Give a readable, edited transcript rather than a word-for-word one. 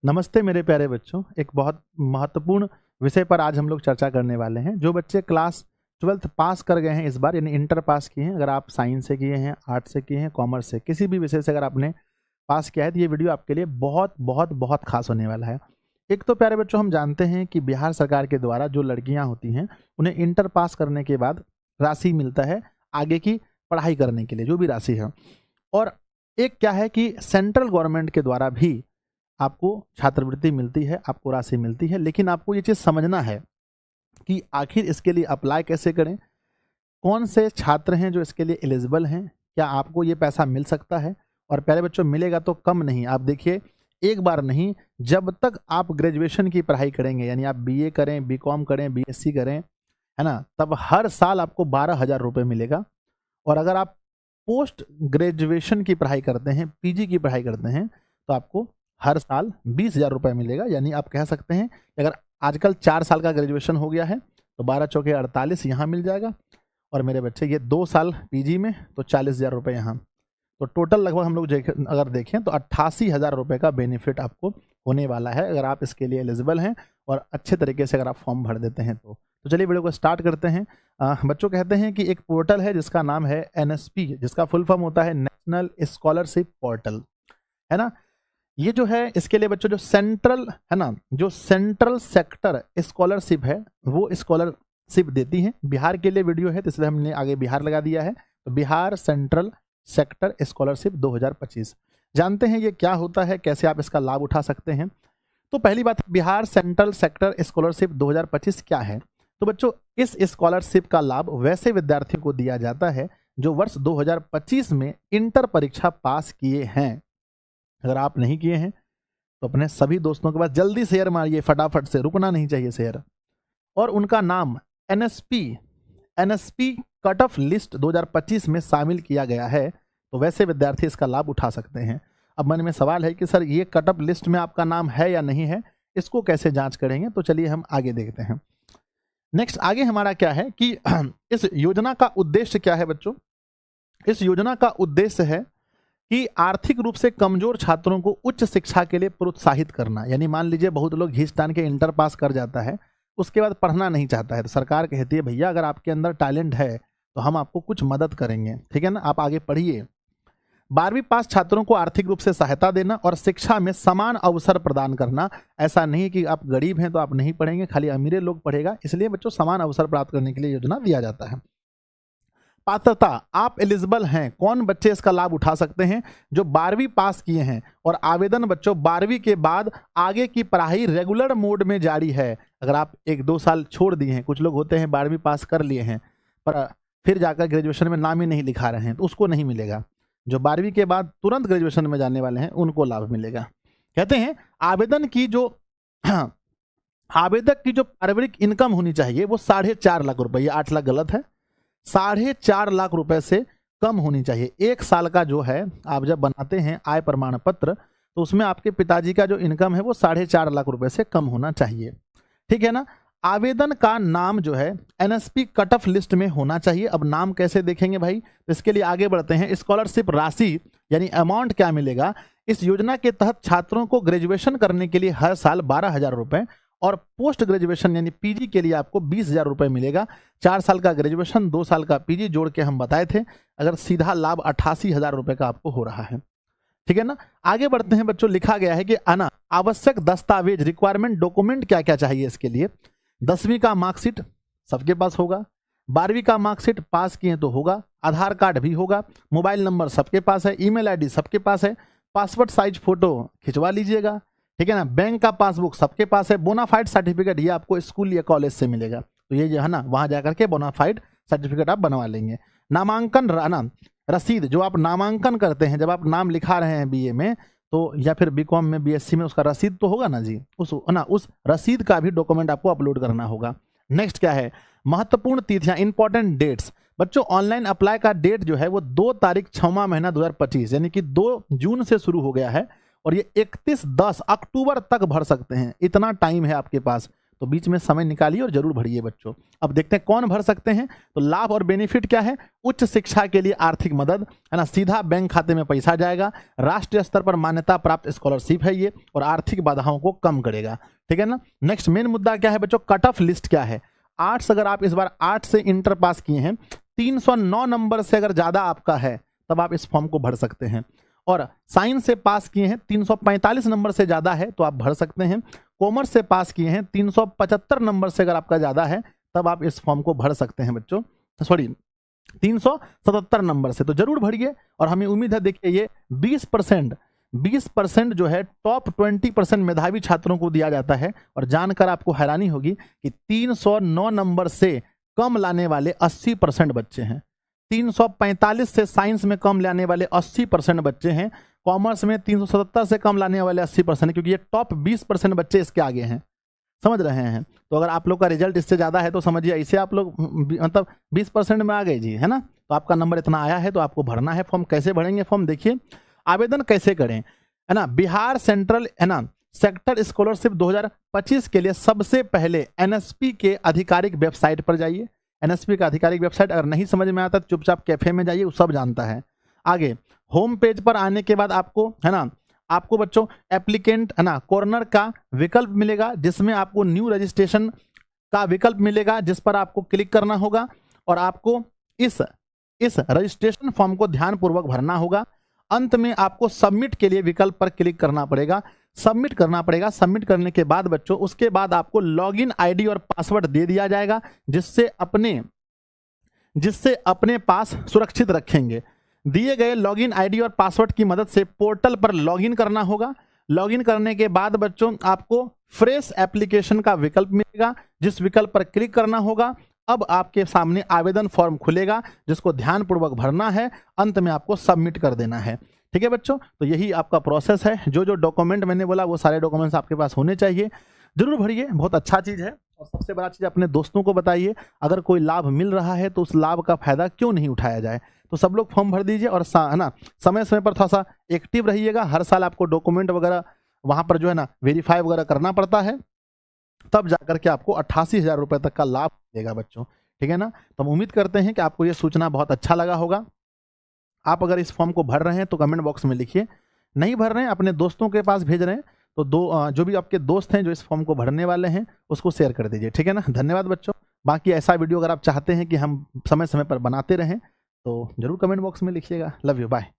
नमस्ते मेरे प्यारे बच्चों। एक बहुत महत्वपूर्ण विषय पर आज हम लोग चर्चा करने वाले हैं। जो बच्चे क्लास 12th पास कर गए हैं इस बार, यानी इंटर पास किए हैं, अगर आप साइंस से किए हैं, आर्ट से किए हैं, कॉमर्स से, किसी भी विषय से अगर आपने पास किया है तो ये वीडियो आपके लिए बहुत बहुत बहुत खास होने वाला है। एक तो प्यारे बच्चों, हम जानते हैं कि बिहार सरकार के द्वारा जो लड़कियां होती हैं उन्हें इंटर पास करने के बाद राशि मिलता है आगे की पढ़ाई करने के लिए, जो भी राशि है। और एक क्या है कि सेंट्रल गवर्नमेंट के द्वारा भी आपको छात्रवृत्ति मिलती है, आपको राशि मिलती है। लेकिन आपको ये चीज़ समझना है कि आखिर इसके लिए अप्लाई कैसे करें, कौन से छात्र हैं जो इसके लिए एलिजिबल हैं, क्या आपको ये पैसा मिल सकता है। और प्यारे बच्चों, मिलेगा तो कम नहीं। आप देखिए, एक बार नहीं, जब तक आप ग्रेजुएशन की पढ़ाई करेंगे, यानी आप बीए करें, बीकॉम करें, बीएससी करें, है ना, तब हर साल आपको 12,000 रुपये मिलेगा। और अगर आप पोस्ट ग्रेजुएशन की पढ़ाई करते हैं, पीजी की पढ़ाई करते हैं, तो आपको हर साल 20,000 रुपये मिलेगा। यानी आप कह सकते हैं कि अगर आजकल 4 साल का ग्रेजुएशन हो गया है तो 12 चौके 48 यहाँ मिल जाएगा। और मेरे बच्चे, ये 2 साल पीजी में तो 40,000 रुपये यहाँ, तो टोटल लगभग हम लोग अगर देखें तो 88,000 रुपये का बेनिफिट आपको होने वाला है अगर आप इसके लिए एलिजिबल हैं और अच्छे तरीके से अगर आप फॉर्म भर देते हैं तो चलिए वीडियो को स्टार्ट करते हैं। बच्चों कहते हैं कि एक पोर्टल है जिसका नाम है एनएसपी, जिसका फुल फॉर्म होता है नेशनल स्कॉलरशिप पोर्टल, है ना। ये जो है, इसके लिए बच्चों जो सेंट्रल है ना, जो सेंट्रल सेक्टर स्कॉलरशिप है वो स्कॉलरशिप देती है। बिहार के लिए वीडियो है तो इसलिए हमने आगे बिहार लगा दिया है। तो बिहार सेंट्रल सेक्टर स्कॉलरशिप 2025 जानते हैं ये क्या होता है, कैसे आप इसका लाभ उठा सकते हैं। तो पहली बात, बिहार सेंट्रल सेक्टर स्कॉलरशिप 2025 क्या है। तो बच्चों, इस स्कॉलरशिप का लाभ वैसे विद्यार्थियों को दिया जाता है जो वर्ष 2025 में इंटर परीक्षा पास किए हैं। अगर आप नहीं किए हैं तो अपने सभी दोस्तों के पास जल्दी शेयर मारिए, फटाफट से, रुकना नहीं चाहिए शेयर। और उनका नाम एनएसपी कट ऑफ लिस्ट 2025 में शामिल किया गया है, तो वैसे विद्यार्थी इसका लाभ उठा सकते हैं। अब मन में सवाल है कि सर ये कट ऑफ लिस्ट में आपका नाम है या नहीं है, इसको कैसे जांच करेंगे। तो चलिए हम आगे देखते हैं। नेक्स्ट आगे हमारा क्या है कि इस योजना का उद्देश्य क्या है बच्चों। इस योजना का उद्देश्य है कि आर्थिक रूप से कमजोर छात्रों को उच्च शिक्षा के लिए प्रोत्साहित करना। यानी मान लीजिए बहुत लोग घींच तान के इंटर पास कर जाता है, उसके बाद पढ़ना नहीं चाहता है, तो सरकार कहती है भैया अगर आपके अंदर टैलेंट है तो हम आपको कुछ मदद करेंगे, ठीक है ना, आप आगे पढ़िए। 12वीं पास छात्रों को आर्थिक रूप से सहायता देना और शिक्षा में समान अवसर प्रदान करना। ऐसा नहीं कि आप गरीब हैं तो आप नहीं पढ़ेंगे, खाली अमीरे लोग पढ़ेगा, इसलिए बच्चों समान अवसर प्राप्त करने के लिए योजना दिया जाता है। पात्रता, आप एलिजिबल हैं, कौन बच्चे इसका लाभ उठा सकते हैं, जो 12वीं पास किए हैं। और आवेदन बच्चों 12वीं के बाद आगे की पढ़ाई रेगुलर मोड में जारी है। अगर आप 1-2 साल छोड़ दिए हैं, कुछ लोग होते हैं 12वीं पास कर लिए हैं पर फिर जाकर ग्रेजुएशन में नाम ही नहीं लिखा रहे हैं, तो उसको नहीं मिलेगा। जो 12वीं के बाद तुरंत ग्रेजुएशन में जाने वाले हैं उनको लाभ मिलेगा। कहते हैं आवेदन की जो आवेदक की जो पारिवारिक इनकम होनी चाहिए वो 4.5 लाख रुपए, ये 8 लाख गलत है, 4.5 लाख रुपए से कम होनी चाहिए। 1 साल का जो है, आप जब बनाते हैं आय प्रमाण पत्र तो उसमें आपके पिताजी का जो इनकम है वो 4.5 लाख रुपए से कम होना चाहिए, ठीक है ना। आवेदन का नाम जो है एनएसपी कट ऑफ लिस्ट में होना चाहिए। अब नाम कैसे देखेंगे भाई, तो इसके लिए आगे बढ़ते हैं। स्कॉलरशिप राशि यानी अमाउंट क्या मिलेगा। इस योजना के तहत छात्रों को ग्रेजुएशन करने के लिए हर साल 12,000 रुपए और पोस्ट ग्रेजुएशन यानी पीजी के लिए आपको 20,000 रुपए मिलेगा। 4 साल का ग्रेजुएशन, 2 साल का पीजी जोड़ के हम बताए थे, अगर सीधा लाभ 88,000 रुपए का आपको हो रहा है, ठीक है ना। आगे बढ़ते हैं बच्चों, लिखा गया है कि आवश्यक दस्तावेज, रिक्वायरमेंट डॉक्यूमेंट क्या क्या चाहिए इसके लिए। 10वीं का मार्कशीट सबके पास होगा, 12वीं का मार्कशीट पास किए तो होगा, आधार कार्ड भी होगा, मोबाइल नंबर सबके पास है, ईमेल आईडी सबके पास है, पासपोर्ट साइज फोटो खिंचवा लीजिएगा, ठीक है ना। बैंक का पासबुक सबके पास है, बोनाफाइड सर्टिफिकेट ये आपको स्कूल या कॉलेज से मिलेगा, तो ये जो है ना वहां जाकर के बोनाफाइड सर्टिफिकेट आप बनवा लेंगे। नामांकन रसीद, जो आप नामांकन करते हैं, जब आप नाम लिखा रहे हैं बीए में तो या फिर बीकॉम में, बीएससी में, उसका रसीद तो होगा ना जी, उस रसीद का भी डॉक्यूमेंट आपको अपलोड करना होगा। नेक्स्ट क्या है, महत्वपूर्ण तिथियां, इंपॉर्टेंट डेट्स। बच्चों ऑनलाइन अप्लाई का डेट जो है वो 2 तारीख 6वां महीना 2025 यानी कि 2 जून से शुरू हो गया है और ये 31-10 अक्टूबर तक भर सकते हैं, इतना टाइम है आपके पास। तो बीच में समय निकालिए और जरूर भरिए बच्चों। अब देखते हैं कौन भर सकते हैं। तो लाभ और बेनिफिट क्या है? उच्च शिक्षा के लिए आर्थिक मदद, है ना, सीधा बैंक खाते में पैसा जाएगा, राष्ट्रीय स्तर पर मान्यता प्राप्त स्कॉलरशिप है ये, और आर्थिक बाधाओं को कम करेगा। ठीक है ना। नेक्स्ट मेन मुद्दा क्या है बच्चों? कट ऑफ लिस्ट क्या है? आर्ट्स, अगर आप इस बार आर्ट्स से इंटर पास किए हैं, 309 नंबर से अगर ज्यादा आपका है तब आप इस फॉर्म को भर सकते हैं। और साइंस से पास किए हैं, 345 नंबर से ज्यादा है तो आप भर सकते हैं। कॉमर्स से पास किए हैं, 375 नंबर से अगर आपका ज्यादा है तब आप इस फॉर्म को भर सकते हैं बच्चों। सॉरी, 377 नंबर से, तो जरूर भरिए। और हमें उम्मीद है, देखिए ये 20% जो है टॉप 20% मेधावी छात्रों को दिया जाता है। और जानकर आपको हैरानी होगी कि 309 नंबर से कम लाने वाले 80% बच्चे हैं। 345 से साइंस में कम लाने वाले 80% बच्चे हैं। कॉमर्स में 377 से कम लाने वाले 80%, क्योंकि ये टॉप 20% बच्चे इसके आगे हैं। समझ रहे हैं? तो अगर आप लोग का रिजल्ट इससे ज़्यादा है तो समझिए ऐसे आप लोग मतलब 20% में आ गए जी, है ना। तो आपका नंबर इतना आया है तो आपको भरना है फॉर्म। कैसे भरेंगे फॉर्म? देखिए आवेदन कैसे करें, है ना। बिहार सेंट्रल, है ना, सेक्टर स्कॉलरशिप 2025 के लिए सबसे पहले एनएसपी के आधिकारिक वेबसाइट पर जाइए। एनएसपी का आधिकारिक वेबसाइट अगर नहीं समझ में आता तो चुपचाप कैफे में जाइए, वो सब जानता है। आगे होम पेज पर आने के बाद आपको, है ना, आपको बच्चों एप्लीकेंट, है ना, कॉर्नर का विकल्प मिलेगा जिसमें आपको न्यू रजिस्ट्रेशन का विकल्प मिलेगा, जिस पर आपको क्लिक करना होगा और आपको इस रजिस्ट्रेशन फॉर्म को ध्यानपूर्वक भरना होगा। अंत में आपको सबमिट के लिए विकल्प पर क्लिक करना पड़ेगा, सबमिट करना पड़ेगा। सबमिट करने के बाद बच्चों, उसके बाद आपको लॉगिन आईडी और पासवर्ड दे दिया जाएगा, जिससे अपने पास सुरक्षित रखेंगे। दिए गए लॉगिन आईडी और पासवर्ड की मदद से पोर्टल पर लॉगिन करना होगा। लॉगिन करने के बाद बच्चों आपको फ्रेश एप्लीकेशन का विकल्प मिलेगा, जिस विकल्प पर क्लिक करना होगा। अब आपके सामने आवेदन फॉर्म खुलेगा जिसको ध्यानपूर्वक भरना है, अंत में आपको सबमिट कर देना है। ठीक है बच्चों, तो यही आपका प्रोसेस है। जो जो डॉक्यूमेंट मैंने बोला वो सारे डॉक्यूमेंट्स आपके पास होने चाहिए। जरूर भरिए, बहुत अच्छा चीज़ है। और सबसे बड़ा चीज़, अपने दोस्तों को बताइए, अगर कोई लाभ मिल रहा है तो उस लाभ का फायदा क्यों नहीं उठाया जाए। तो सब लोग फॉर्म भर दीजिए और है ना, समय समय पर थोड़ा सा एक्टिव रहिएगा। हर साल आपको डॉक्यूमेंट वगैरह वहाँ पर जो है ना वेरीफाई वगैरह करना पड़ता है, तब जाकर के आपको 88,000 रुपये तक का लाभ मिलेगा बच्चों। ठीक है ना। तो हम उम्मीद करते हैं कि आपको ये सूचना बहुत अच्छा लगा होगा। आप अगर इस फॉर्म को भर रहे हैं तो कमेंट बॉक्स में लिखिए, नहीं भर रहे हैं अपने दोस्तों के पास भेज रहे हैं तो जो भी आपके दोस्त हैं जो इस फॉर्म को भरने वाले हैं उसको शेयर कर दीजिए। ठीक है ना। धन्यवाद बच्चों। बाकी ऐसा वीडियो अगर आप चाहते हैं कि हम समय समय पर बनाते रहें तो जरूर कमेंट बॉक्स में लिखिएगा। Love you, bye.